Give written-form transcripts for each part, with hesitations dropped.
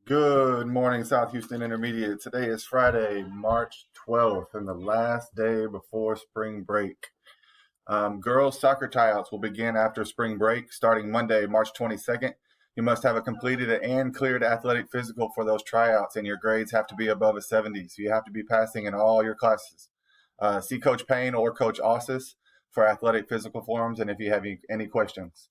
Good morning, South Houston Intermediate. Today is Friday, March 12th, and the last day before spring break. Girls soccer tryouts will begin after spring break starting Monday, March 22nd. You must have a completed and cleared athletic physical for those tryouts, and your grades have to be above a 70, so you have to be passing in all your classes. See Coach Payne or Coach Ossis for athletic physical forms, and if you have any questions.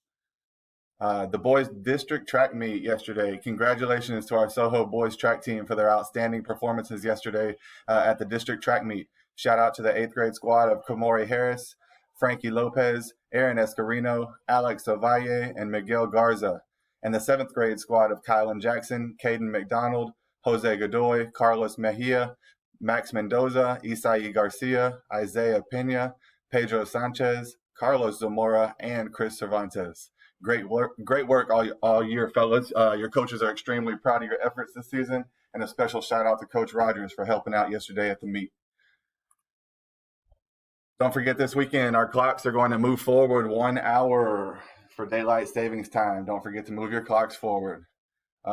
The boys district track meet yesterday. Congratulations to our Soho boys track team for their outstanding performances yesterday at the district track meet. Shout out to the 8th grade squad of Kamori Harris, Frankie Lopez, Aaron Escarino, Alex Ovalle, and Miguel Garza. And the 7th grade squad of Kylan Jackson, Caden McDonald, Jose Godoy, Carlos Mejia, Max Mendoza, Isai Garcia, Isaiah Pena, Pedro Sanchez, Carlos Zamora, and Chris Cervantes. Great work all year, fellas. Your coaches are extremely proud of your efforts this season, and a special shout out to Coach Rogers for helping out yesterday at the meet. Don't forget this weekend, our clocks are going to move forward 1 hour for daylight savings time. Don't forget to move your clocks forward.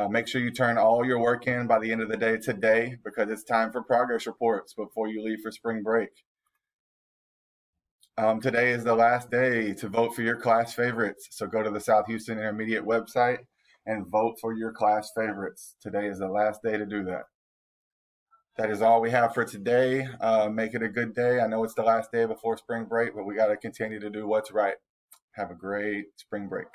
Make sure you turn all your work in by the end of the day today because it's time for progress reports before you leave for spring break. Today is the last day to vote for your class favorites. So go to the South Houston Intermediate website and vote for your class favorites. Today is the last day to do that. That is all we have for today. Make it a good day. I know it's the last day before spring break, but we got to continue to do what's right. Have a great spring break.